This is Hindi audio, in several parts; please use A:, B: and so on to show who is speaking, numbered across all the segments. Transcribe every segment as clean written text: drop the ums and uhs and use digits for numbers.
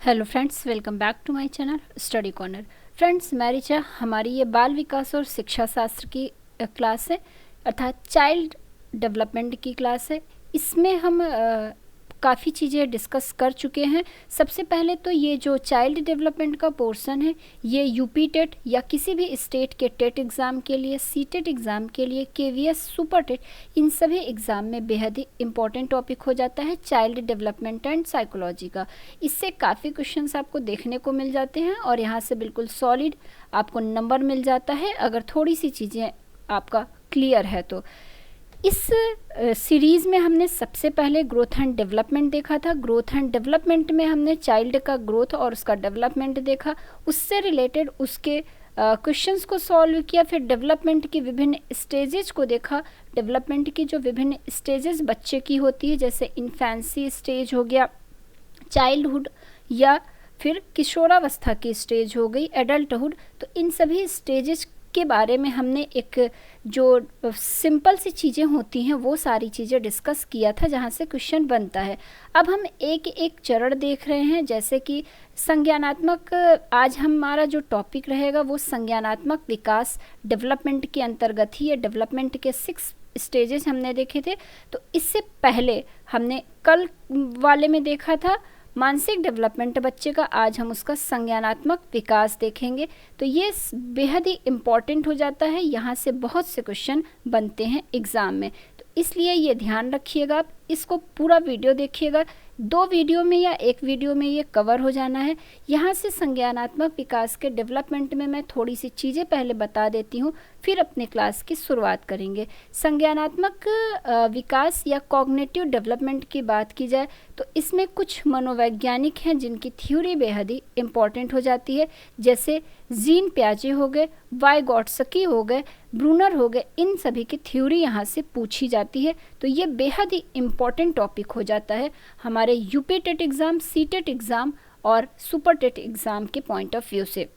A: Hello friends, welcome back to my channel study corner. Friends, मैं रिचा, हमारी ये बाल विकास और शिक्षा शास्त्र की क्लास है, अर्थात चाइल्ड डेवलपमेंट की क्लास है। इसमें हम काफ़ी चीज़ें डिस्कस कर चुके हैं। सबसे पहले तो ये जो चाइल्ड डेवलपमेंट का पोर्शन है, ये यूपी टेट या किसी भी स्टेट के टेट एग्ज़ाम के लिए, सीटेट एग्ज़ाम के लिए, केवीएस, सुपर टेट, इन सभी एग्ज़ाम में बेहद ही इंपॉर्टेंट टॉपिक हो जाता है चाइल्ड डेवलपमेंट एंड साइकोलॉजी का। इससे काफ़ी क्वेश्चंस आपको देखने को मिल जाते हैं और यहाँ से बिल्कुल सॉलिड आपको नंबर मिल जाता है अगर थोड़ी सी चीज़ें आपका क्लियर है तो। इस सीरीज़ में हमने सबसे पहले ग्रोथ एंड डेवलपमेंट देखा था। ग्रोथ एंड डेवलपमेंट में हमने चाइल्ड का ग्रोथ और उसका डेवलपमेंट देखा, उससे रिलेटेड उसके क्वेश्चंस को सॉल्व किया, फिर डेवलपमेंट की विभिन्न स्टेजेस को देखा। डेवलपमेंट की जो विभिन्न स्टेजेस बच्चे की होती है, जैसे इन्फेंसी स्टेज हो गया, चाइल्डहुड या फिर किशोरावस्था की स्टेज हो गई, एडल्टहुड, तो इन सभी स्टेजेस के बारे में हमने एक जो सिंपल सी चीज़ें होती हैं वो सारी चीज़ें डिस्कस किया था जहाँ से क्वेश्चन बनता है। अब हम एक एक चरण देख रहे हैं, जैसे कि संज्ञानात्मक, आज हमारा जो टॉपिक रहेगा वो संज्ञानात्मक विकास डेवलपमेंट के अंतर्गत ही है। डेवलपमेंट के 6 स्टेजेस हमने देखे थे। तो इससे पहले हमने कल वाले में देखा था मानसिक डेवलपमेंट बच्चे का, आज हम उसका संज्ञानात्मक विकास देखेंगे। तो ये बेहद ही इम्पॉर्टेंट हो जाता है, यहाँ से बहुत से क्वेश्चन बनते हैं एग्ज़ाम में, तो इसलिए ये ध्यान रखिएगा। आप इसको पूरा वीडियो देखिएगा, 2 वीडियो में या 1 वीडियो में ये कवर हो जाना है। यहाँ से संज्ञानात्मक विकास के डेवलपमेंट में मैं थोड़ी सी चीज़ें पहले बता देती हूँ, फिर अपने क्लास की शुरुआत करेंगे। संज्ञानात्मक विकास या कॉग्निटिव डेवलपमेंट की बात की जाए तो इसमें कुछ मनोवैज्ञानिक हैं जिनकी थ्योरी बेहद ही इम्पॉर्टेंट हो जाती है, जैसे जीन प्याजे हो गए, वाइगॉट्स्की हो गए, ब्रूनर हो गए, इन सभी की थ्योरी यहाँ से पूछी जाती है। तो ये बेहद ही इम्पॉर्टेंट टॉपिक हो जाता है हमारे UP TET exam, CTET exam और सुपर टेट एग्ज़ाम के पॉइंट ऑफ व्यू से।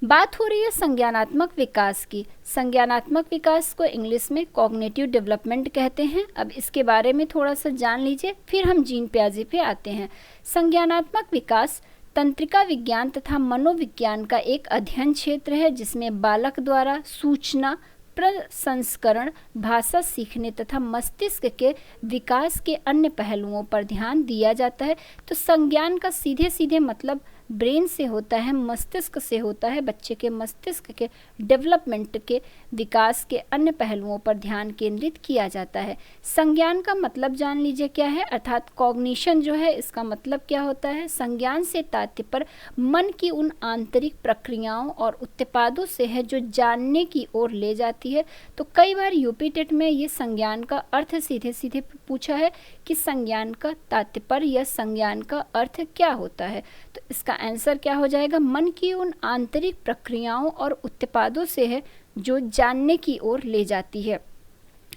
A: बात हो रही है संज्ञानात्मक विकास की। संज्ञानात्मक विकास को इंग्लिश में कॉग्निटिव डेवलपमेंट कहते हैं। अब इसके बारे में थोड़ा सा जान लीजिए, फिर हम जीन प्याजे पे आते हैं। संज्ञानात्मक विकास तंत्रिका विज्ञान तथा मनोविज्ञान का एक अध्ययन क्षेत्र है जिसमें बालक द्वारा सूचना प्रसंस्करण, भाषा सीखने तथा मस्तिष्क के विकास के अन्य पहलुओं पर ध्यान दिया जाता है। तो संज्ञान का सीधे सीधे मतलब ब्रेन से होता है, मस्तिष्क से होता है। बच्चे के मस्तिष्क के डेवलपमेंट के विकास के अन्य पहलुओं पर ध्यान केंद्रित किया जाता है। संज्ञान का मतलब जान लीजिए क्या है, अर्थात कॉग्निशन जो है इसका मतलब क्या होता है। संज्ञान से तात्पर्य मन की उन आंतरिक प्रक्रियाओं और उत्पादों से है जो जानने की ओर ले जाती है। तो कई बार यूपी टेट में ये संज्ञान का अर्थ सीधे सीधे पूछा है कि संज्ञान का तात्पर्य या संज्ञान का अर्थ क्या होता है। तो इसका आंसर क्या हो जाएगा, मन की उन आंतरिक प्रक्रियाओं और उत्पादों से है जो जानने की ओर ले जाती है।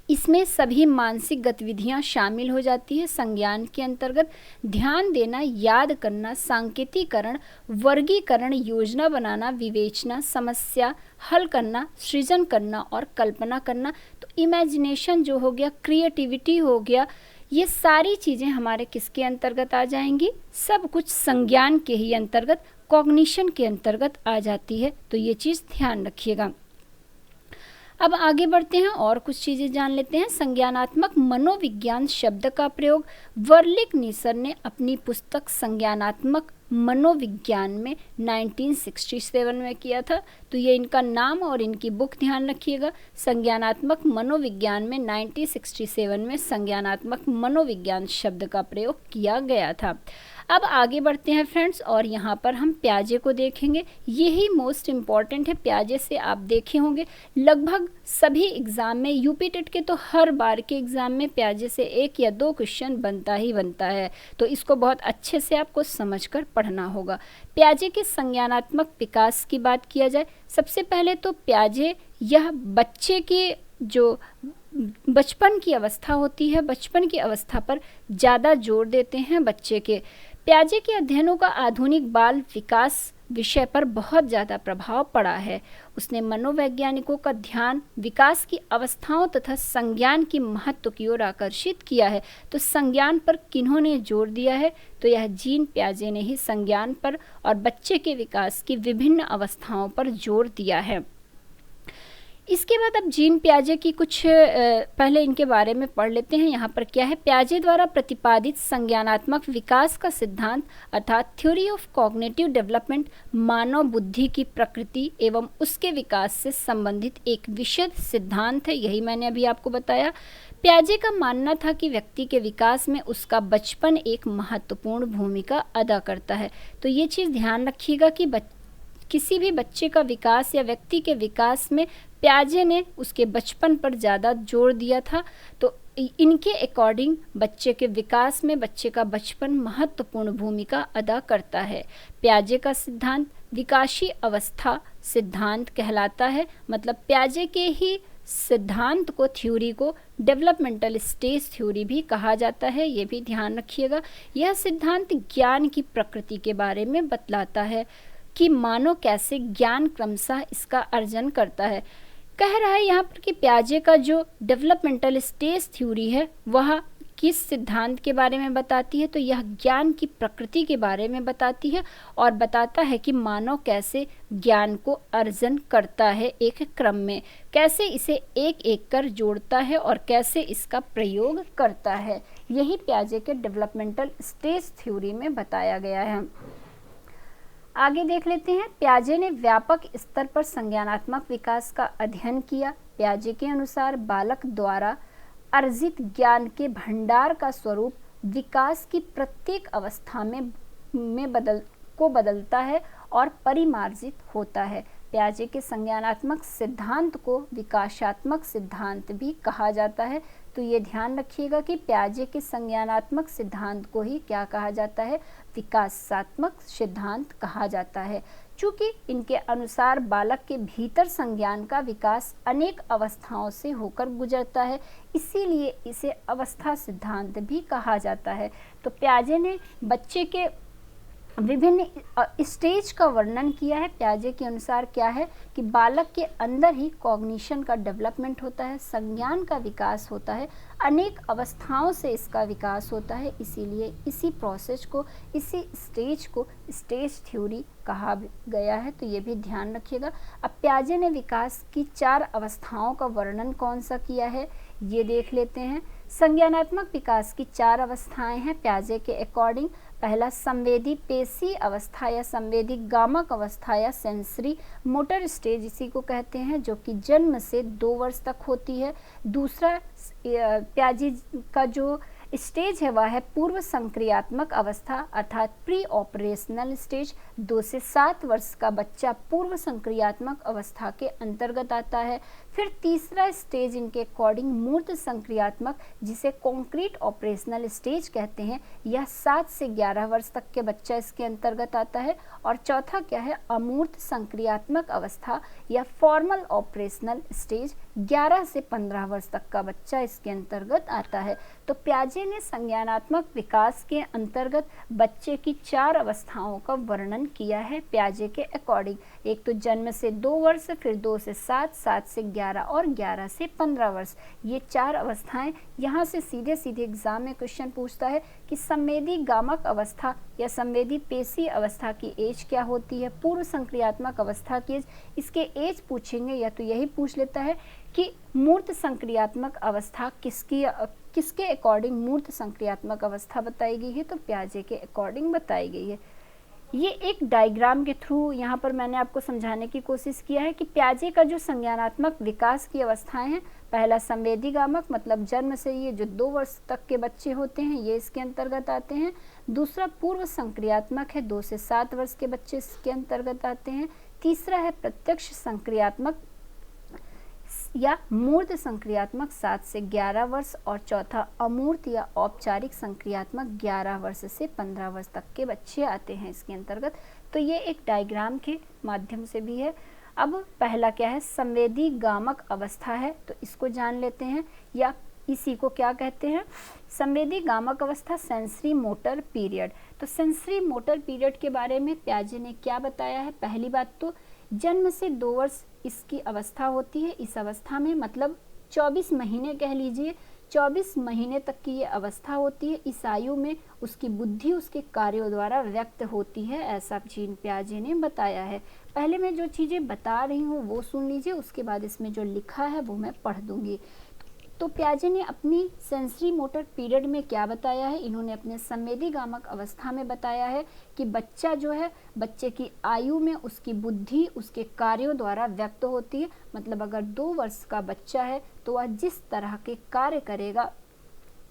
A: इसमें सभी मानसिक गतिविधियां शामिल हो जाती है। संज्ञान के अंतर्गत ध्यान देना, याद करना, सांकेतिकरण, वर्गीकरण, योजना बनाना, विवेचना, समस्या हल करना, सृजन करना और कल्पना करना। तो इमेजिनेशन जो हो गया, क्रिएटिविटी हो गया, ये सारी चीज़ें हमारे किसके अंतर्गत आ जाएंगी, सब कुछ संज्ञान के ही अंतर्गत, कॉग्निशन के अंतर्गत आ जाती है। तो ये चीज़ ध्यान रखिएगा। अब आगे बढ़ते हैं और कुछ चीज़ें जान लेते हैं। संज्ञानात्मक मनोविज्ञान शब्द का प्रयोग वर्लिक नीसर ने अपनी पुस्तक संज्ञानात्मक मनोविज्ञान में 1967 में किया था। तो ये इनका नाम और इनकी बुक ध्यान रखिएगा। संज्ञानात्मक मनोविज्ञान में 1967 में संज्ञानात्मक मनोविज्ञान शब्द का प्रयोग किया गया था। अब आगे बढ़ते हैं फ्रेंड्स, और यहाँ पर हम प्याजे को देखेंगे। यही मोस्ट इम्पॉर्टेंट है। प्याजे से आप देखे होंगे लगभग सभी एग्ज़ाम में, यूपी टेट के तो हर बार के एग्ज़ाम में प्याजे से 1 या 2 क्वेश्चन बनता ही बनता है। तो इसको बहुत अच्छे से आपको समझकर पढ़ना होगा। प्याजे के संज्ञानात्मक विकास की बात किया जाए, सबसे पहले तो प्याजे यह बच्चे के जो बचपन की अवस्था होती है, बचपन की अवस्था पर ज़्यादा जोर देते हैं बच्चे के। प्याजे के अध्ययनों का आधुनिक बाल विकास विषय पर बहुत ज़्यादा प्रभाव पड़ा है। उसने मनोवैज्ञानिकों का ध्यान विकास की अवस्थाओं तथा संज्ञान की महत्व की ओर आकर्षित किया है। तो संज्ञान पर किन्होंने जोर दिया है? तो यह जीन पियाजे ने ही संज्ञान पर और बच्चे के विकास की विभिन्न अवस्थाओं पर जोर दिया है। इसके बाद अब जीन पियाजे की कुछ पहले इनके बारे में पढ़ लेते हैं। यहाँ पर क्या है? पियाजे द्वारा प्रतिपादित संज्ञानात्मक विकास का सिद्धांत अर्थात थ्योरी ऑफ कॉग्निटिव डेवलपमेंट मानव बुद्धि की प्रकृति एवं उसके विकास से संबंधित एक विशद सिद्धांत है। यही मैंने अभी आपको बताया। पियाजे का मानना था कि व्यक्ति के विकास में उसका बचपन एक महत्वपूर्ण भूमिका अदा करता है। तो ये चीज़ ध्यान रखिएगा कि किसी भी बच्चे का विकास या व्यक्ति के विकास में पियाजे ने उसके बचपन पर ज़्यादा जोर दिया था। तो इनके अकॉर्डिंग बच्चे के विकास में बच्चे का बचपन महत्वपूर्ण भूमिका अदा करता है। पियाजे का सिद्धांत विकासी अवस्था सिद्धांत कहलाता है। मतलब पियाजे के ही सिद्धांत को, थ्योरी को डेवलपमेंटल स्टेज थ्योरी भी कहा जाता है। ये भी ध्यान रखिएगा। यह सिद्धांत ज्ञान की प्रकृति के बारे में बतलाता है कि मानव कैसे ज्ञान क्रमशः इसका अर्जन करता है। कह रहा है यहाँ पर कि पियाजे का जो डेवलपमेंटल स्टेज थ्योरी है वह किस सिद्धांत के बारे में बताती है? तो यह ज्ञान की प्रकृति के बारे में बताती है और बताता है कि मानव कैसे ज्ञान को अर्जन करता है एक क्रम में, कैसे इसे एक एक कर जोड़ता है और कैसे इसका प्रयोग करता है। यही पियाजे के डेवलपमेंटल स्टेज थ्योरी में बताया गया है। आगे देख लेते हैं। पियाजे ने व्यापक स्तर पर संज्ञानात्मक विकास का अध्ययन किया। पियाजे के अनुसार बालक द्वारा अर्जित ज्ञान के भंडार का स्वरूप विकास की प्रत्येक अवस्था में बदलता है और परिमार्जित होता है। पियाजे के संज्ञानात्मक सिद्धांत को विकासात्मक सिद्धांत भी कहा जाता है। तो ये ध्यान रखिएगा कि पियाजे के संज्ञानात्मक सिद्धांत को ही क्या कहा जाता है? विकासात्मक सिद्धांत कहा जाता है। चूँकि इनके अनुसार बालक के भीतर संज्ञान का विकास अनेक अवस्थाओं से होकर गुजरता है, इसीलिए इसे अवस्था सिद्धांत भी कहा जाता है। तो पियाजे ने बच्चे के विभिन्न स्टेज का वर्णन किया है। पियाजे के अनुसार क्या है कि बालक के अंदर ही कॉग्निशन का डेवलपमेंट होता है, संज्ञान का विकास होता है, अनेक अवस्थाओं से इसका विकास होता है, इसीलिए इसी प्रोसेस को, इसी स्टेज को स्टेज थ्योरी कहा गया है। तो ये भी ध्यान रखिएगा। अब पियाजे ने विकास की 4 अवस्थाओं का वर्णन कौन सा किया है ये देख लेते हैं। संज्ञानात्मक विकास की 4 अवस्थाएं हैं पियाजे के अकॉर्डिंग। पहला संवेदी पेशी अवस्था या संवेदी गामक अवस्था या सेंसरी मोटर स्टेज इसी को कहते हैं, जो कि जन्म से 2 वर्ष तक होती है। दूसरा पियाजे का जो स्टेज है वह है पूर्व संक्रियात्मक अवस्था अर्थात प्री ऑपरेशनल स्टेज। 2 से 7 वर्ष का बच्चा पूर्व संक्रियात्मक अवस्था के अंतर्गत आता है। फिर तीसरा स्टेज इनके अकॉर्डिंग मूर्त संक्रियात्मक, जिसे कॉन्क्रीट ऑपरेशनल स्टेज कहते हैं, यह 7 से 11 वर्ष तक के बच्चा इसके अंतर्गत आता है। और चौथा क्या है? अमूर्त संक्रियात्मक अवस्था या फॉर्मल ऑपरेशनल स्टेज, 11 से 15 वर्ष तक का बच्चा इसके अंतर्गत आता है। तो पियाजे ने संज्ञानात्मक विकास के अंतर्गत बच्चे की 4 अवस्थाओं का वर्णन किया है पियाजे के अकॉर्डिंग। एक तो जन्म से 2 वर्ष, फिर 2 से 7, 7 से 11 और 11 से 15 वर्ष, ये 4 अवस्थाएं। यहाँ से सीधे सीधे एग्जाम में क्वेश्चन पूछता है कि संवेदी गामक अवस्था या संवेदी पेशी अवस्था की एज क्या होती है, पूर्व संक्रियात्मक अवस्था की एज, इसके एज पूछेंगे या तो यही पूछ लेता है कि मूर्त संक्रियात्मक अवस्था किसके अकॉर्डिंग मूर्त संक्रियात्मक अवस्था बताई गई है, तो पियाजे के अकॉर्डिंग बताई गई है। ये एक डायग्राम के थ्रू यहाँ पर मैंने आपको समझाने की कोशिश किया है कि पियाजे का जो संज्ञानात्मक विकास की अवस्थाएं हैं, पहला संवेदी गामक मतलब जन्म से ये जो 2 वर्ष तक के बच्चे होते हैं ये इसके अंतर्गत आते हैं। दूसरा पूर्व संक्रियात्मक है, 2 से 7 वर्ष के बच्चे इसके अंतर्गत आते हैं। तीसरा है प्रत्यक्ष संक्रियात्मक या मूर्त संक्रियात्मक 7 से 11 वर्ष, और चौथा अमूर्त या औपचारिक संक्रियात्मक 11 वर्ष से 15 वर्ष तक के बच्चे आते हैं इसके अंतर्गत। तो ये एक डायग्राम के माध्यम से भी है। अब पहला क्या है? संवेदी गामक अवस्था है, तो इसको जान लेते हैं या इसी को क्या कहते हैं? संवेदी गामक अवस्था सेंसरी मोटर पीरियड। तो सेंसरी मोटर पीरियड के बारे में प्याजे ने क्या बताया है? पहली बात तो जन्म से 2 वर्ष इसकी अवस्था होती है। इस अवस्था में मतलब 24 महीने कह लीजिए, 24 महीने तक की ये अवस्था होती है। इस आयु में उसकी बुद्धि उसके कार्यों द्वारा व्यक्त होती है, ऐसा जीन पियाजे ने बताया है। पहले मैं जो चीज़ें बता रही हूँ वो सुन लीजिए, उसके बाद इसमें जो लिखा है वो मैं पढ़ दूंगी। तो पियाजे ने अपनी सेंसरी मोटर पीरियड में क्या बताया है? इन्होंने अपने संवेदीगामक अवस्था में बताया है कि बच्चा जो है, बच्चे की आयु में उसकी बुद्धि उसके कार्यों द्वारा व्यक्त होती है। मतलब अगर 2 वर्ष का बच्चा है तो वह जिस तरह के कार्य करेगा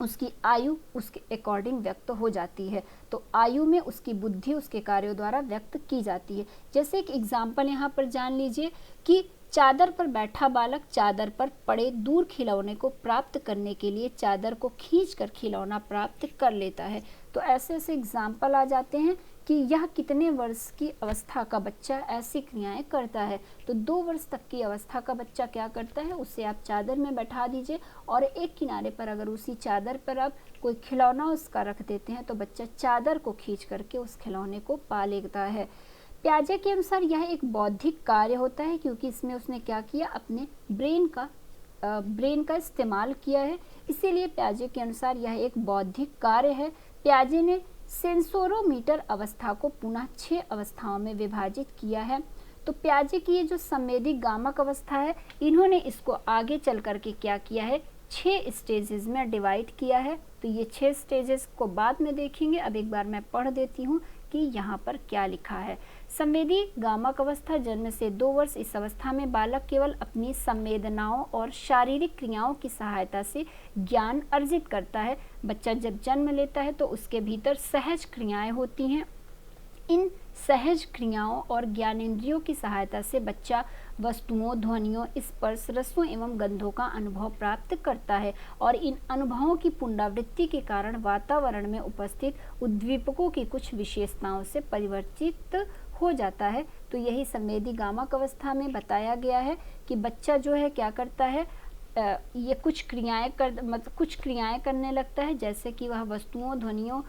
A: उसकी आयु उसके अकॉर्डिंग व्यक्त हो जाती है। तो आयु में उसकी बुद्धि उसके कार्यों द्वारा व्यक्त की जाती है। जैसे एक एग्जाम्पल यहाँ पर जान लीजिए कि चादर पर बैठा बालक चादर पर पड़े दूर खिलौने को प्राप्त करने के लिए चादर को खींचकर खिलौना प्राप्त कर लेता है। तो ऐसे ऐसे एग्जाम्पल आ जाते हैं कि यह कितने वर्ष की अवस्था का बच्चा ऐसी क्रियाएं करता है। तो 2 वर्ष तक की अवस्था का बच्चा क्या करता है, उसे आप चादर में बैठा दीजिए और एक किनारे पर अगर उसी चादर पर आप कोई खिलौना उसका रख देते हैं तो बच्चा चादर को खींच करके उस खिलौने को पा लेता है। पियाजे के अनुसार यह एक बौद्धिक कार्य होता है क्योंकि इसमें उसने क्या किया, अपने ब्रेन का इस्तेमाल किया है, इसीलिए पियाजे के अनुसार यह एक बौद्धिक कार्य है। पियाजे ने सेंसोरोमीटर अवस्था को पुनः 6 अवस्थाओं में विभाजित किया है। तो पियाजे की ये जो संवेदी गामक अवस्था है, इन्होंने इसको आगे चल करके क्या किया है, 6 स्टेजेस में डिवाइड किया है। तो ये 6 स्टेजेस को बाद में देखेंगे, अब एक बार मैं पढ़ देती हूँ कि यहाँ पर क्या लिखा है। संवेदी गामक अवस्था, जन्म से 2 वर्ष। इस अवस्था में बालक केवल अपनी संवेदनाओं और शारीरिक क्रियाओं की सहायता से ज्ञान अर्जित करता है। बच्चा जब जन्म लेता है तो उसके भीतर सहज क्रियाएं होती हैं। इन सहज क्रियाओं और ज्ञानेंद्रियों की सहायता से बच्चा वस्तुओं, ध्वनियों, स्पर्श, रसों एवं गंधों का अनुभव प्राप्त करता है और इन अनुभवों की पुनरावृत्ति के कारण वातावरण में उपस्थित उद्दीपकों की कुछ विशेषताओं से परिवर्तित हो जाता है। तो यही संवेदी गामक अवस्था में बताया गया है कि बच्चा जो है क्या करता है, ये कुछ क्रियाएं करने लगता है, जैसे कि वह वस्तुओं, ध्वनियों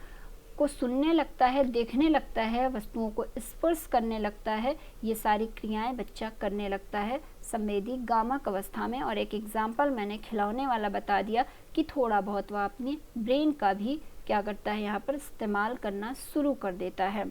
A: को सुनने लगता है, देखने लगता है, वस्तुओं को स्पर्श करने लगता है। ये सारी क्रियाएं बच्चा करने लगता है संवेदी गामक अवस्था में। और एक एग्जाम्पल मैंने खिलौने वाला बता दिया कि थोड़ा बहुत वह अपने ब्रेन का भी क्या करता है, यहाँ पर इस्तेमाल करना शुरू कर देता है।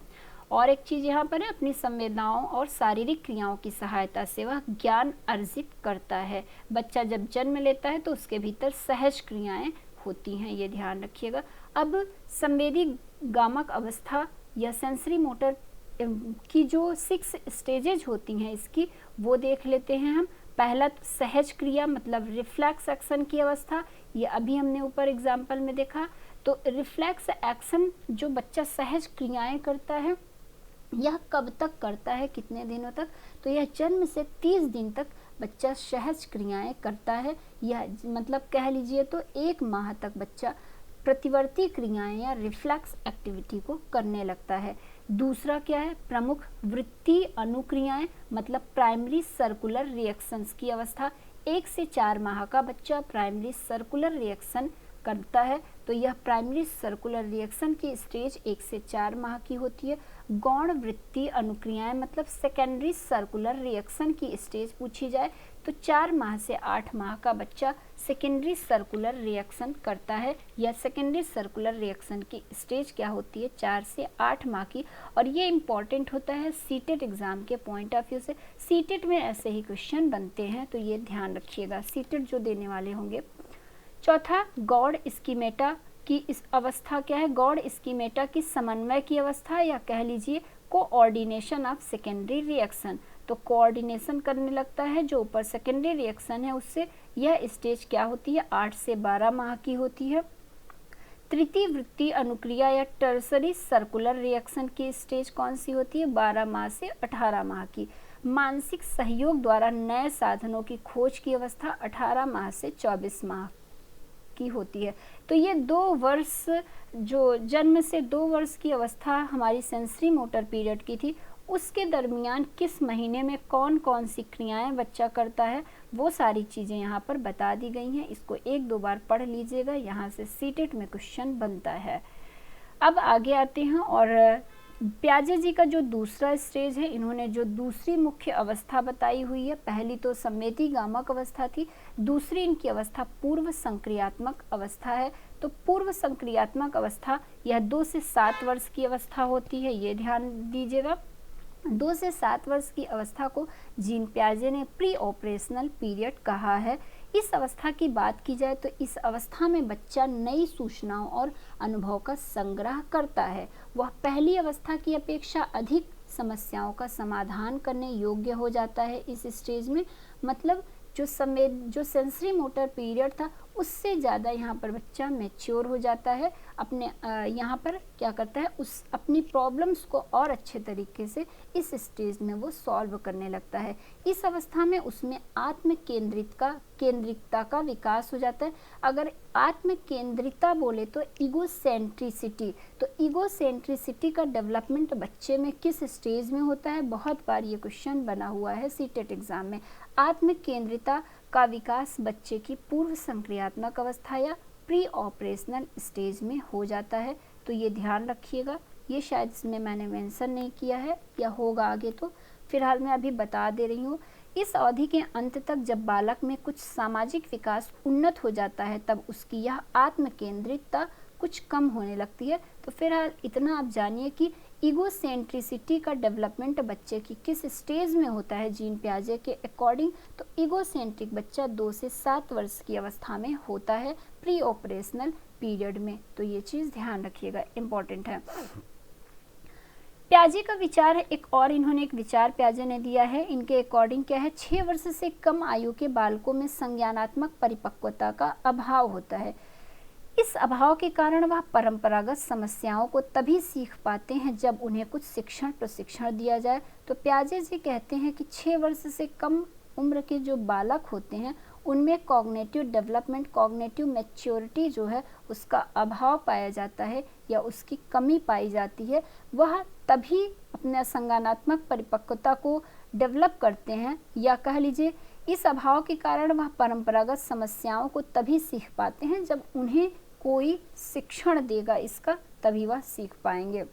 A: और एक चीज़ यहाँ पर है, अपनी संवेदनाओं और शारीरिक क्रियाओं की सहायता से वह ज्ञान अर्जित करता है। बच्चा जब जन्म लेता है तो उसके भीतर सहज क्रियाएं होती हैं, ये ध्यान रखिएगा। अब संवेदी गामक अवस्था या सेंसरी मोटर की जो 6 स्टेजेज होती हैं इसकी, वो देख लेते हैं हम। पहला तो सहज क्रिया मतलब रिफ्लेक्स एक्शन की अवस्था, ये अभी हमने ऊपर एग्जाम्पल में देखा। तो रिफ्लेक्स एक्शन जो बच्चा सहज क्रियाएं करता है, यह कब तक करता है, कितने दिनों तक? तो यह जन्म से 30 दिन तक बच्चा सहज क्रियाएं करता है। यह मतलब कह लीजिए तो 1 माह तक बच्चा प्रतिवर्ती क्रियाएं या रिफ्लेक्स एक्टिविटी को करने लगता है। दूसरा क्या है, प्रमुख वृत्ति अनुक्रियाएं मतलब प्राइमरी सर्कुलर रिएक्शंस की अवस्था। 1 से 4 माह का बच्चा प्राइमरी सर्कुलर रिएक्शन करता है। तो यह प्राइमरी सर्कुलर रिएक्शन की स्टेज 1 से 4 माह की होती है। गौण वृत्ति अनुक्रियाएं मतलब सेकेंडरी सर्कुलर रिएक्शन की स्टेज पूछी जाए तो 4 माह से 8 माह का बच्चा सेकेंडरी सर्कुलर रिएक्शन करता है। यह सेकेंडरी सर्कुलर रिएक्शन की स्टेज क्या होती है, 4 से 8 माह की। और ये इम्पॉर्टेंट होता है सीटेट एग्जाम के पॉइंट ऑफ व्यू से। सीटेट में ऐसे ही क्वेश्चन बनते हैं, तो ये ध्यान रखिएगा सीटेट जो देने वाले होंगे। चौथा, गौड़ स्कीमेटा की इस अवस्था क्या है, गौड़ स्कीमेटा की समन्वय की अवस्था या कह लीजिए कोऑर्डिनेशन ऑफ सेकेंडरी रिएक्शन। तो कोऑर्डिनेशन करने लगता है जो ऊपर सेकेंडरी रिएक्शन है उससे। यह स्टेज क्या होती है, 8 से 12 माह की होती है। तृतीय वृत्ति अनुक्रिया या टर्सरी सर्कुलर रिएक्शन की स्टेज कौन सी होती है, 12 माह से 18 माह की। मानसिक सहयोग द्वारा नए साधनों की खोज की अवस्था 18 माह से 24 माह की होती है। तो ये 2 वर्ष, जो जन्म से 2 वर्ष की अवस्था हमारी सेंसरी मोटर पीरियड की थी, उसके दरमियान किस महीने में कौन कौन सी क्रियाएं बच्चा करता है, वो सारी चीज़ें यहाँ पर बता दी गई हैं। इसको 1-2 बार पढ़ लीजिएगा, यहाँ से सीटेट में क्वेश्चन बनता है। अब आगे आते हैं और प्याजे जी का जो दूसरा स्टेज है, इन्होंने जो दूसरी मुख्य अवस्था बताई हुई है, पहली तो संवेदीगामक अवस्था थी, दूसरी इनकी अवस्था पूर्व संक्रियात्मक अवस्था है। तो पूर्व संक्रियात्मक अवस्था यह 2 से 7 वर्ष की अवस्था होती है, ये ध्यान दीजिएगा। 2 से 7 वर्ष की अवस्था को जीन प्याजे ने प्री ऑपरेशनल पीरियड कहा है। इस अवस्था की बात की जाए तो इस अवस्था में बच्चा नई सूचनाओं और अनुभव का संग्रह करता है। वह पहली अवस्था की अपेक्षा अधिक समस्याओं का समाधान करने योग्य हो जाता है इस स्टेज में। मतलब जो सेंसरी मोटर पीरियड था उससे ज़्यादा यहाँ पर बच्चा मैच्योर हो जाता है, अपने यहाँ पर क्या करता है, उस अपनी प्रॉब्लम्स को और अच्छे तरीके से इस स्टेज में वो सॉल्व करने लगता है। इस अवस्था में उसमें आत्म केंद्रितता का विकास हो जाता है। अगर आत्म केंद्रिता बोले तो ईगोसेंट्रिसिटी, तो ईगोसेंट्रिसिटी का डेवलपमेंट बच्चे में किस स्टेज में होता है, बहुत बार ये क्वेश्चन बना हुआ है सीटेट एग्जाम में। आत्म केंद्रिता का विकास बच्चे की पूर्व संक्रियात्मक अवस्था या प्री ऑपरेशनल स्टेज में हो जाता है। तो ये ध्यान रखिएगा, ये शायद इसमें मैंने मेंशन नहीं किया है या होगा आगे, तो फिलहाल मैं अभी बता दे रही हूँ। इस अवधि के अंत तक जब बालक में कुछ सामाजिक विकास उन्नत हो जाता है तब उसकी यह आत्म केंद्रितता कुछ कम होने लगती है। तो फिलहाल इतना आप जानिए कि ईगोसेंट्रिसिटी का डेवलपमेंट बच्चे की किस स्टेज में होता है जीन प्याजे के अकॉर्डिंग। तो ईगोसेंट्रिक बच्चा 2 से 7 वर्ष की अवस्था में होता है प्री ऑपरेशनल पीरियड में। तो ये चीज़ ध्यान रखिएगा, इम्पॉर्टेंट है। प्याजे का विचार है, एक और इन्होंने एक विचार प्याजे ने दिया है, इनके अकॉर्डिंग क्या है, 6 वर्ष से कम आयु के बालकों में संज्ञानात्मक परिपक्वता का अभाव होता है। इस अभाव के कारण वह परंपरागत समस्याओं को तभी सीख पाते हैं जब उन्हें कुछ शिक्षण प्रशिक्षण दिया जाए। तो प्याजे जी कहते हैं कि 6 वर्ष से कम उम्र के जो बालक होते हैं उनमें कॉग्निटिव डेवलपमेंट, कॉग्निटिव मैच्योरिटी जो है उसका अभाव पाया जाता है या उसकी कमी पाई जाती है। वह तभी अपने संज्ञानात्मक परिपक्वता को डेवलप करते हैं, या कह लीजिए इस अभाव के कारण वह परंपरागत समस्याओं को तभी सीख पाते हैं जब उन्हें कोई शिक्षण देगा इसका, तभी वह सीख पाएंगे।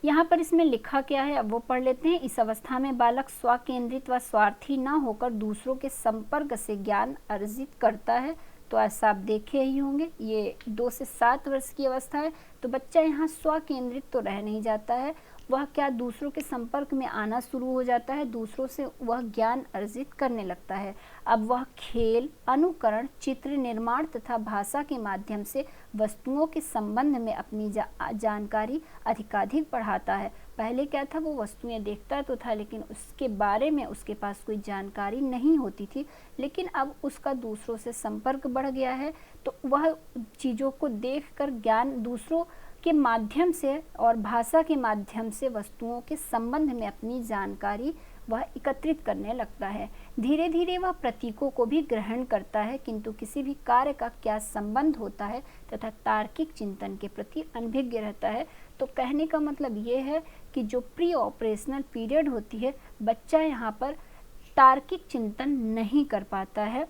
A: यहाँ पर इसमें लिखा क्या है अब वो पढ़ लेते हैं। इस अवस्था में बालक स्वकेंद्रित व स्वार्थी न होकर दूसरों के संपर्क से ज्ञान अर्जित करता है। तो ऐसा आप देखे ही होंगे, ये 2 से 7 वर्ष की अवस्था है। तो बच्चा यहाँ स्वकेंद्रित तो रह नहीं जाता है, वह क्या दूसरों के संपर्क में आना शुरू हो जाता है, दूसरों से वह ज्ञान अर्जित करने लगता है। अब वह खेल, अनुकरण, चित्र निर्माण तथा भाषा के माध्यम से वस्तुओं के संबंध में अपनी जानकारी अधिकाधिक बढ़ाता है। पहले क्या था, वो वस्तुएं देखता तो था लेकिन उसके बारे में उसके पास कोई जानकारी नहीं होती थी, लेकिन अब उसका दूसरों से संपर्क बढ़ गया है तो वह चीज़ों को देखकर ज्ञान दूसरों के माध्यम से और भाषा के माध्यम से वस्तुओं के संबंध में अपनी जानकारी वह एकत्रित करने लगता है। धीरे धीरे वह प्रतीकों को भी ग्रहण करता है, किंतु किसी भी कार्य का क्या संबंध होता है तथा तार्किक चिंतन के प्रति अनभिज्ञ रहता है। तो कहने का मतलब ये है कि जो प्री ऑपरेशनल पीरियड होती है, बच्चा यहाँ पर तार्किक चिंतन नहीं कर पाता है,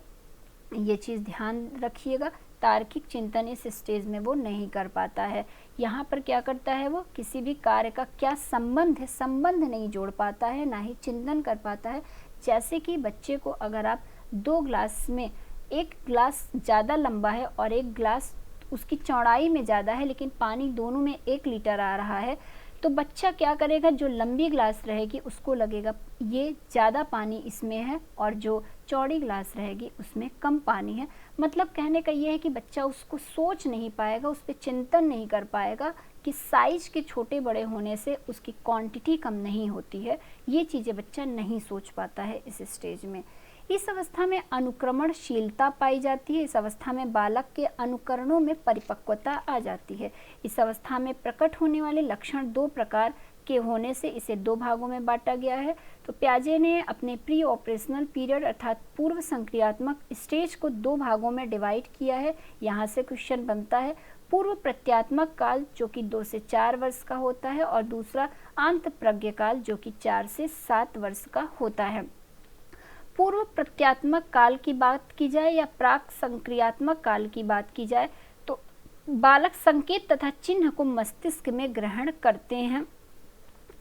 A: ये चीज़ ध्यान रखिएगा। तार्किक चिंतन इस स्टेज में वो नहीं कर पाता है। यहाँ पर क्या करता है, वो किसी भी कार्य का क्या संबंध है, संबंध नहीं जोड़ पाता है, ना ही चिंतन कर पाता है। जैसे कि बच्चे को अगर आप 2 ग्लास में, एक ग्लास ज़्यादा लंबा है और एक ग्लास उसकी चौड़ाई में ज़्यादा है लेकिन पानी दोनों में 1 लीटर आ रहा है, तो बच्चा क्या करेगा, जो लंबी ग्लास रहेगी उसको लगेगा ये ज़्यादा पानी इसमें है और जो चौड़ी ग्लास रहेगी उसमें कम पानी है। मतलब कहने का ये है कि बच्चा उसको सोच नहीं पाएगा, उस पर चिंतन नहीं कर पाएगा कि साइज के छोटे बड़े होने से उसकी क्वांटिटी कम नहीं होती है। ये चीज़ें बच्चा नहीं सोच पाता है इस स्टेज में। इस अवस्था में अनुक्रमणशीलता पाई जाती है। इस अवस्था में बालक के अनुकरणों में परिपक्वता आ जाती है। इस अवस्था में प्रकट होने वाले लक्षण 2 प्रकार के होने से इसे 2 भागों में बांटा गया है। तो प्याजे ने अपने प्री ऑपरेशनल पीरियड अर्थात पूर्व संक्रियात्मक स्टेज को 2 भागों में डिवाइड किया है। यहाँ से क्वेश्चन बनता है, पूर्व प्रत्यात्मक काल जो कि 2 से 4 वर्ष का होता है और दूसरा आंत प्रज्ञ काल जो कि 4 से 7 वर्ष का होता है। पूर्व प्रत्यात्मक काल की बात की जाए या प्राक संक्रियात्मक काल की बात की जाए तो बालक संकेत तथा चिन्ह को मस्तिष्क में ग्रहण करते हैं।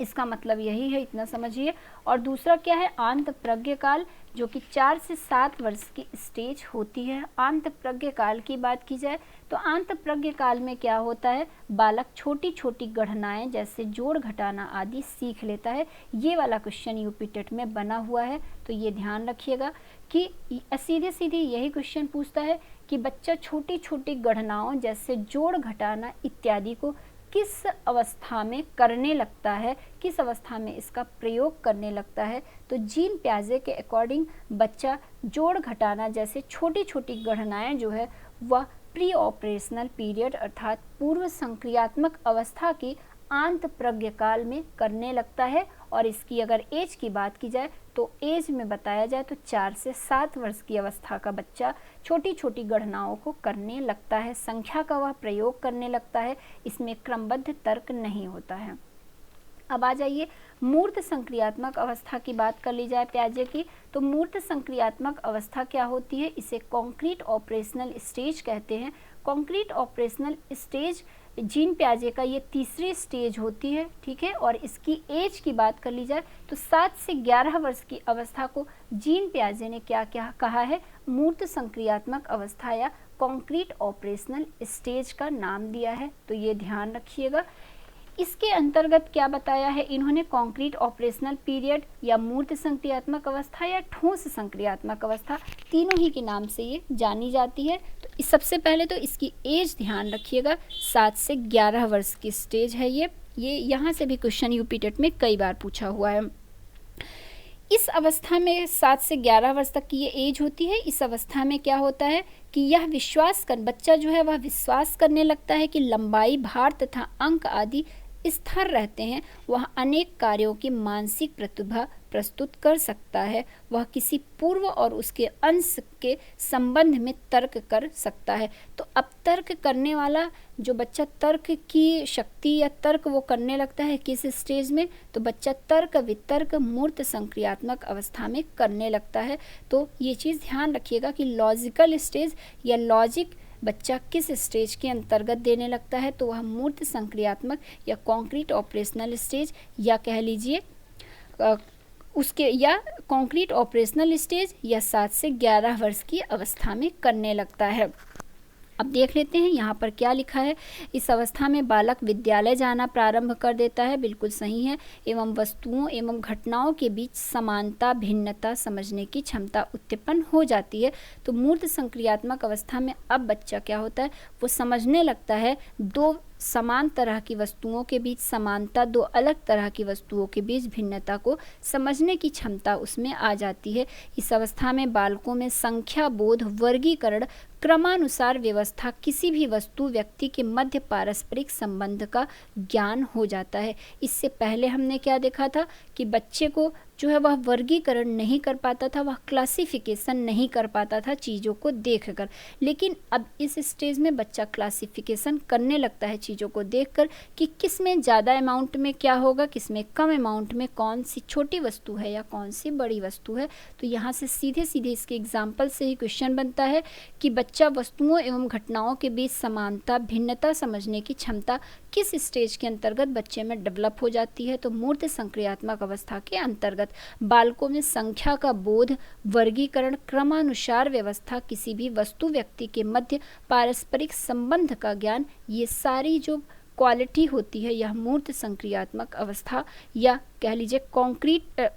A: इसका मतलब यही है, इतना समझिए। और दूसरा क्या है, आंत प्रज्ञ काल, जो कि 4 से 7 वर्ष की स्टेज होती है। आंत प्रज्ञ काल की बात की जाए तो आंत प्रज्ञ काल में क्या होता है, बालक छोटी छोटी गणनाएं जैसे जोड़ घटाना आदि सीख लेता है। ये वाला क्वेश्चन यूपी टेट में बना हुआ है, तो ये ध्यान रखिएगा कि सीधे सीधे यही क्वेश्चन पूछता है कि बच्चा छोटी छोटी गणनाओं जैसे जोड़ घटाना इत्यादि को किस अवस्था में करने लगता है, किस अवस्था में इसका प्रयोग करने लगता है। तो जीन प्याजे के अकॉर्डिंग बच्चा जोड़ घटाना जैसे छोटी छोटी गणनाएं जो है वह प्री ऑपरेशनल पीरियड अर्थात पूर्व संक्रियात्मक अवस्था की आंत प्रज्ञ काल में करने लगता है। और इसकी अगर एज की बात की जाए तो एज में बताया जाए तो 4 से 7 वर्ष की अवस्था का बच्चा छोटी छोटी गणनाओं को करने लगता है, संख्या का वह प्रयोग करने लगता है। इसमें क्रमबद्ध तर्क नहीं होता है। अब आ जाइए मूर्त संक्रियात्मक अवस्था की बात कर ली जाए प्याजे की, तो मूर्त संक्रियात्मक अवस्था क्या होती है, इसे कॉन्क्रीट ऑपरेशनल स्टेज कहते हैं। कॉन्क्रीट ऑपरेशनल स्टेज जीन प्याजे का ये तीसरी स्टेज होती है, ठीक है। और इसकी एज की बात कर ली जाए तो 7 से 11 वर्ष की अवस्था को जीन प्याजे ने क्या क्या कहा है, मूर्त संक्रियात्मक अवस्था या कॉन्क्रीट ऑपरेशनल स्टेज का नाम दिया है। तो ये ध्यान रखिएगा। इसके अंतर्गत क्या बताया है इन्होंने, कॉन्क्रीट ऑपरेशनल पीरियड या मूर्त संक्रियात्मक अवस्था या ठोस संक्रियात्मक अवस्था, तीनों ही के नाम से ये जानी जाती है। तो सबसे पहले तो इसकी एज ध्यान रखिएगा, 7 से 11 वर्ष की स्टेज है ये यहाँ से भी क्वेश्चन यूपी टेट में कई बार पूछा हुआ है। इस अवस्था में 7 से 11 वर्ष तक की ये एज होती है। इस अवस्था में क्या होता है कि यह बच्चा जो है वह विश्वास करने लगता है कि लंबाई, भार तथा अंक आदि स्थिर रहते हैं। वह अनेक कार्यों की मानसिक प्रतिभा प्रस्तुत कर सकता है। वह किसी पूर्व और उसके अंश के संबंध में तर्क कर सकता है। तो अब तर्क करने वाला जो बच्चा, तर्क की शक्ति या तर्क वो करने लगता है किस स्टेज में, तो बच्चा तर्क वितर्क मूर्त संक्रियात्मक अवस्था में करने लगता है। तो ये चीज़ ध्यान रखिएगा कि लॉजिकल स्टेज या लॉजिक बच्चा किस स्टेज के अंतर्गत देने लगता है, तो वह मूर्त संक्रियात्मक या कॉन्क्रीट ऑपरेशनल स्टेज या कह लीजिए उसके या कॉन्क्रीट ऑपरेशनल स्टेज या 7 से 11 वर्ष की अवस्था में करने लगता है। अब देख लेते हैं यहाँ पर क्या लिखा है। इस अवस्था में बालक विद्यालय जाना प्रारंभ कर देता है, बिल्कुल सही है। एवं वस्तुओं एवं घटनाओं के बीच समानता भिन्नता समझने की क्षमता उत्पन्न हो जाती है। तो मूर्त संक्रियात्मक अवस्था में अब बच्चा क्या होता है, वो समझने लगता है दो समान तरह की वस्तुओं के बीच समानता, दो अलग तरह की वस्तुओं के बीच भिन्नता को समझने की क्षमता उसमें आ जाती है। इस अवस्था में बालकों में संख्या बोध, वर्गीकरण, क्रमानुसार व्यवस्था, किसी भी वस्तु व्यक्ति के मध्य पारस्परिक संबंध का ज्ञान हो जाता है। इससे पहले हमने क्या देखा था कि बच्चे को जो है वह वर्गीकरण नहीं कर पाता था, वह क्लासिफिकेशन नहीं कर पाता था चीज़ों को देखकर। लेकिन अब इस स्टेज में बच्चा क्लासिफिकेशन करने लगता है चीज़ों को देखकर कि किस में ज़्यादा अमाउंट में क्या होगा, किस में कम अमाउंट में कौन सी छोटी वस्तु है या कौन सी बड़ी वस्तु है। तो यहाँ से सीधे सीधे इसके एग्जाम्पल से ही क्वेश्चन बनता है कि बच्चा वस्तुओं एवं घटनाओं के बीच समानता भिन्नता समझने की क्षमता किस स्टेज के अंतर्गत बच्चे में डेवलप हो जाती है। तो मूर्त संक्रियात्मक अवस्था के अंतर्गत बालकों में संख्या का बोध, वर्गीकरण, क्रमानुसार व्यवस्था, किसी भी वस्तु व्यक्ति के मध्य पारस्परिक संबंध का ज्ञान, ये सारी जो क्वालिटी होती है यह मूर्त संक्रियात्मक अवस्था या कह लीजिए कॉन्क्रीट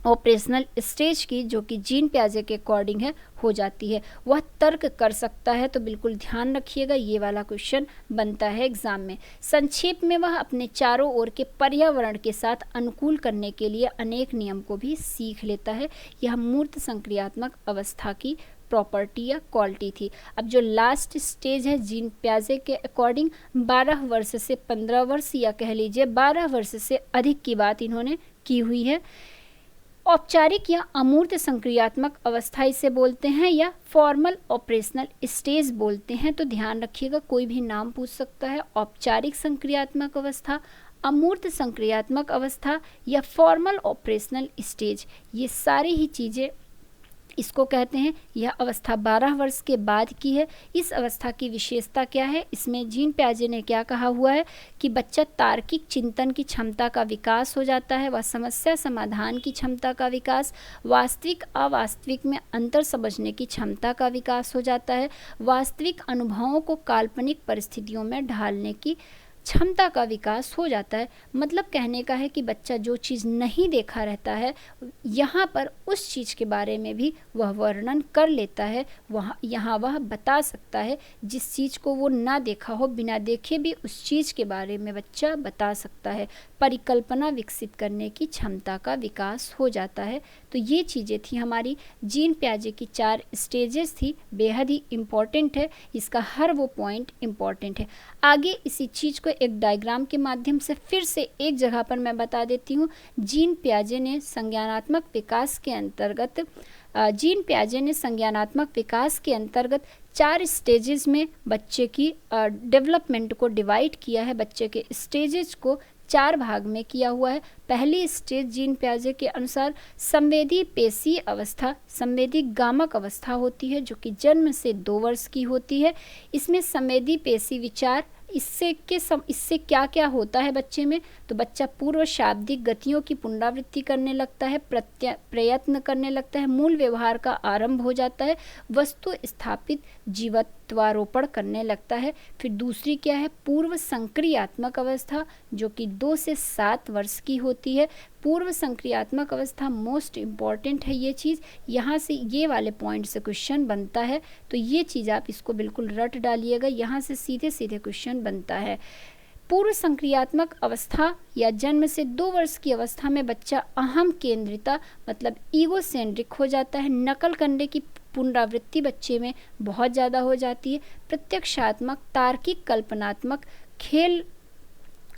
A: ऑपरेशनल स्टेज की, जो कि जीन प्याजे के अकॉर्डिंग है, हो जाती है। वह तर्क कर सकता है। तो बिल्कुल ध्यान रखिएगा, ये वाला क्वेश्चन बनता है एग्जाम में। संक्षेप में वह अपने चारों ओर के पर्यावरण के साथ अनुकूल करने के लिए अनेक नियम को भी सीख लेता है। यह मूर्त संक्रियात्मक अवस्था की प्रॉपर्टी या क्वालिटी थी। अब जो लास्ट स्टेज है जीन प्याजे के अकॉर्डिंग 12 वर्ष से 15 वर्ष या कह लीजिए 12 वर्ष से अधिक की बात इन्होंने की हुई है। औपचारिक या अमूर्त संक्रियात्मक अवस्था इसे बोलते हैं या फॉर्मल ऑपरेशनल स्टेज बोलते हैं। तो ध्यान रखिएगा, कोई भी नाम पूछ सकता है। औपचारिक संक्रियात्मक अवस्था, अमूर्त संक्रियात्मक अवस्था या फॉर्मल ऑपरेशनल स्टेज, ये सारी ही चीज़ें इसको कहते हैं। यह अवस्था 12 वर्ष के बाद की है। इस अवस्था की विशेषता क्या है? इसमें जीन पियाजे ने क्या कहा हुआ है कि बच्चा तार्किक चिंतन की क्षमता का विकास हो जाता है, वह समस्या समाधान की क्षमता का विकास, वास्तविक अवास्तविक में अंतर समझने की क्षमता का विकास हो जाता है, वास्तविक अनुभवों को काल्पनिक परिस्थितियों में ढालने की क्षमता का विकास हो जाता है। मतलब कहने का है कि बच्चा जो चीज़ नहीं देखा रहता है, यहाँ पर उस चीज़ के बारे में भी वह वर्णन कर लेता है, यहाँ वह बता सकता है। जिस चीज़ को वो ना देखा हो, बिना देखे भी उस चीज़ के बारे में बच्चा बता सकता है। परिकल्पना विकसित करने की क्षमता का विकास हो जाता है। तो ये चीज़ें थी हमारी जीन पियाजे की 4 स्टेजेस थी, बेहद ही इम्पॉर्टेंट है, इसका हर वो पॉइंट इम्पॉर्टेंट है। आगे इसी चीज़ को एक डायग्राम के माध्यम से फिर से एक जगह पर मैं बता देती हूँ। जीन पियाजे ने संज्ञानात्मक विकास के अंतर्गत 4 स्टेजेस में बच्चे की डेवलपमेंट को डिवाइड किया है। बच्चे के स्टेजेस को 4 भाग में किया हुआ है। पहली स्टेज जीन पियाजे के अनुसार संवेदी पेशी अवस्था, संवेदी गामक अवस्था होती है, जो कि जन्म से 2 वर्ष की होती है। इसमें संवेदी पेशी विचार, इससे क्या क्या होता है बच्चे में? तो बच्चा पूर्व शाब्दिक गतियों की पुनरावृत्ति करने लगता है, प्रयत्न करने लगता है, मूल व्यवहार का आरंभ हो जाता है, वस्तु स्थापित जीवत्वारोपण करने लगता है। फिर दूसरी क्या है? पूर्व संक्रियात्मक अवस्था, जो कि 2 से 7 वर्ष की होती है। पूर्व संक्रियात्मक अवस्था मोस्ट इम्पॉर्टेंट है ये चीज़, यहाँ से ये वाले पॉइंट से क्वेश्चन बनता है, तो ये चीज़ आप इसको बिल्कुल रट डालिएगा, यहाँ से सीधे सीधे क्वेश्चन बनता है। पूर्व संक्रियात्मक अवस्था या जन्म से 2 वर्ष की अवस्था में बच्चा अहम केंद्रिता मतलब ईगोसेंट्रिक हो जाता है, नकल करने की पुनरावृत्ति बच्चे में बहुत ज़्यादा हो जाती है। प्रत्यक्षात्मक, तार्किक, कल्पनात्मक, खेल,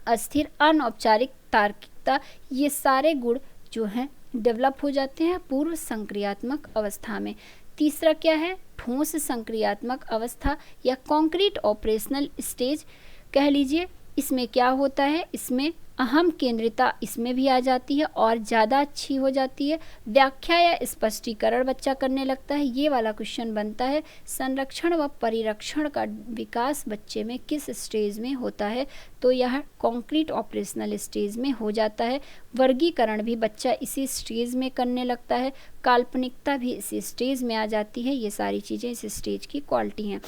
A: अस्थिर, अनौपचारिक तार्किकता, ये सारे गुण जो हैं डेवलप हो जाते हैं पूर्व संक्रियात्मक अवस्था में। तीसरा क्या है? ठोस संक्रियात्मक अवस्था या कॉन्क्रीट ऑपरेशनल स्टेज कह लीजिए। इसमें क्या होता है? इसमें अहम केंद्रिता इसमें भी आ जाती है और ज़्यादा अच्छी हो जाती है। व्याख्या या स्पष्टीकरण बच्चा करने लगता है, ये वाला क्वेश्चन बनता है। संरक्षण व परिरक्षण का विकास बच्चे में किस स्टेज में होता है? तो यह कॉन्क्रीट ऑपरेशनल स्टेज में हो जाता है। वर्गीकरण भी बच्चा इसी स्टेज में करने लगता है, काल्पनिकता भी इसी स्टेज में आ जाती है। ये सारी चीज़ें इस स्टेज की क्वालिटी हैं।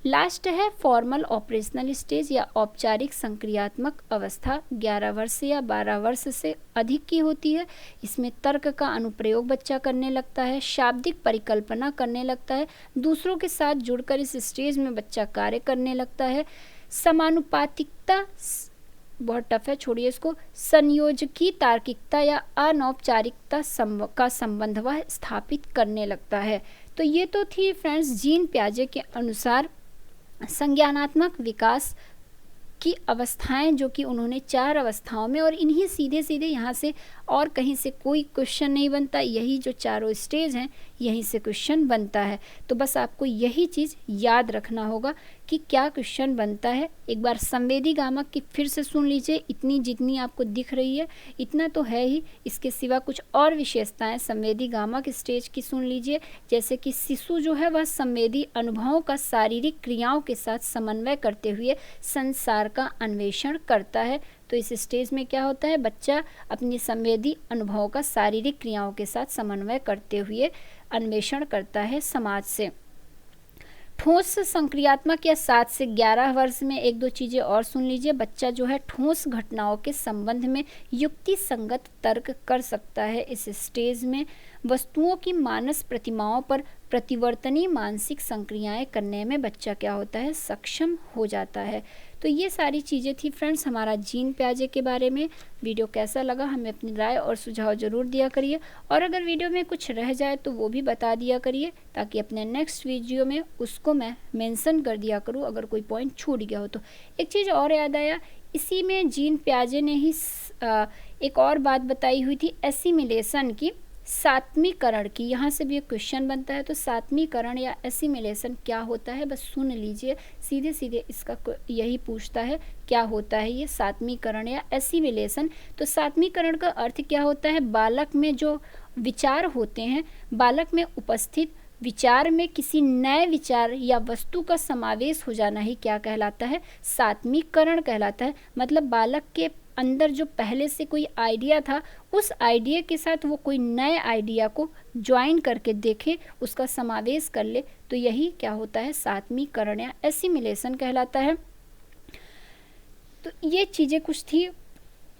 A: लास्ट है फॉर्मल ऑपरेशनल स्टेज या औपचारिक संक्रियात्मक अवस्था, 11 वर्ष या 12 वर्ष से अधिक की होती है। इसमें तर्क का अनुप्रयोग बच्चा करने लगता है, शाब्दिक परिकल्पना करने लगता है, दूसरों के साथ जुड़कर इस स्टेज में बच्चा कार्य करने लगता है। समानुपातिकता बहुत टफ है, छोड़िए इसको। संयोजकी तार्किकता या अनौपचारिकता का संबंध वह स्थापित करने लगता है। तो ये तो थी फ्रेंड्स जीन पियाजे के अनुसार संज्ञानात्मक विकास की अवस्थाएं, जो कि उन्होंने 4 अवस्थाओं में, और इन्हीं सीधे सीधे यहाँ से और कहीं से कोई क्वेश्चन नहीं बनता, यही जो चारों स्टेज हैं यहीं से क्वेश्चन बनता है। तो बस आपको यही चीज़ याद रखना होगा कि क्या क्वेश्चन बनता है। एक बार संवेदी गामक की फिर से सुन लीजिए, इतनी जितनी आपको दिख रही है इतना तो है ही, इसके सिवा कुछ और विशेषताएं संवेदी गामक स्टेज की सुन लीजिए। जैसे कि शिशु जो है वह संवेदी अनुभवों का शारीरिक क्रियाओं के साथ समन्वय करते हुए संसार का अन्वेषण करता है। तो इस स्टेज में क्या होता है? बच्चा अपनी संवेदी अनुभवों का शारीरिक क्रियाओं के साथ समन्वय करते हुए अन्वेषण करता है समाज से। ठोस संक्रियात्मक या 7 से 11 वर्ष में एक दो चीज़ें और सुन लीजिए। बच्चा जो है ठोस घटनाओं के संबंध में युक्ति संगत तर्क कर सकता है। इस स्टेज में वस्तुओं की मानस प्रतिमाओं पर प्रतिवर्तनीय मानसिक संक्रियाएं करने में बच्चा क्या होता है? सक्षम हो जाता है। तो ये सारी चीज़ें थी फ्रेंड्स हमारा जीन पियाजे के बारे में। वीडियो कैसा लगा हमें अपनी राय और सुझाव ज़रूर दिया करिए, और अगर वीडियो में कुछ रह जाए तो वो भी बता दिया करिए, ताकि अपने नेक्स्ट वीडियो में उसको मैं मेंशन कर दिया करूँ अगर कोई पॉइंट छूट गया हो तो। एक चीज़ और याद आया, इसी में जीन पियाजे ने ही एक और बात बताई हुई थी एसिमिलेशन की, सातवीकरण की, यहाँ से भी एक क्वेश्चन बनता है। तो सातवीकरण या एसिमिलेशन क्या होता है, बस सुन लीजिए, सीधे सीधे इसका यही पूछता है क्या होता है ये सातवीकरण या एसिमिलेशन। तो सातवीकरण का अर्थ क्या होता है, बालक में जो विचार होते हैं, बालक में उपस्थित विचार में किसी नए विचार या वस्तु का समावेश हो जाना ही क्या कहलाता है, सातवीकरण कहलाता है। मतलब बालक के अंदर जो पहले से कोई आइडिया था, उस आइडिया के साथ वो कोई नए आइडिया को ज्वाइन करके देखे, उसका समावेश कर ले, तो यही क्या होता है, सातवीकरण या एसिमिलेशन कहलाता है। तो ये चीज़ें कुछ थी।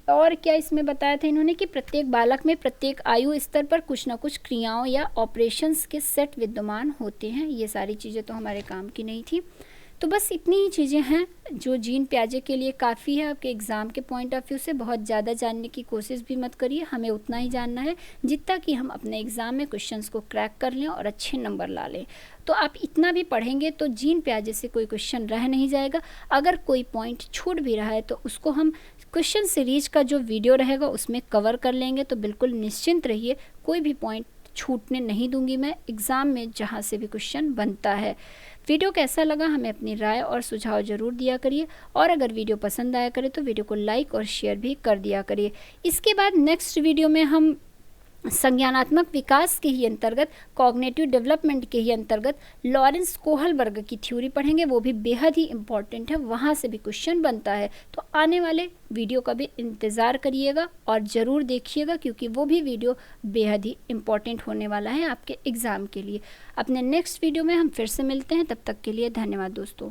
A: और क्या इसमें बताया था इन्होंने कि प्रत्येक बालक में प्रत्येक आयु स्तर पर कुछ ना कुछ क्रियाओं या ऑपरेशंस के सेट विद्यमान होते हैं। ये सारी चीज़ें तो हमारे काम की नहीं थी। तो बस इतनी ही चीज़ें हैं जो जीन प्याजे के लिए काफ़ी है आपके एग्ज़ाम के पॉइंट ऑफ व्यू से। बहुत ज़्यादा जानने की कोशिश भी मत करिए, हमें उतना ही जानना है जितना कि हम अपने एग्ज़ाम में क्वेश्चंस को क्रैक कर लें और अच्छे नंबर ला लें। तो आप इतना भी पढ़ेंगे तो जीन प्याजे से कोई क्वेश्चन रह नहीं जाएगा। अगर कोई पॉइंट छूट भी रहा है तो उसको हम क्वेश्चन सीरीज का जो वीडियो रहेगा उसमें कवर कर लेंगे। तो बिल्कुल निश्चिंत रहिए, कोई भी पॉइंट छूटने नहीं दूंगी मैं एग्ज़ाम में जहाँ से भी क्वेश्चन बनता है। वीडियो कैसा लगा हमें अपनी राय और सुझाव ज़रूर दिया करिए, और अगर वीडियो पसंद आया करे तो वीडियो को लाइक और शेयर भी कर दिया करिए। इसके बाद नेक्स्ट वीडियो में हम संज्ञानात्मक विकास के ही अंतर्गत, कॉग्निटिव डेवलपमेंट के ही अंतर्गत लॉरेंस कोहलबर्ग की थ्योरी पढ़ेंगे। वो भी बेहद ही इम्पॉर्टेंट है, वहाँ से भी क्वेश्चन बनता है। तो आने वाले वीडियो का भी इंतज़ार करिएगा और ज़रूर देखिएगा, क्योंकि वो भी वीडियो बेहद ही इम्पॉर्टेंट होने वाला है आपके एग्ज़ाम के लिए। अपने नेक्स्ट वीडियो में हम फिर से मिलते हैं, तब तक के लिए धन्यवाद दोस्तों।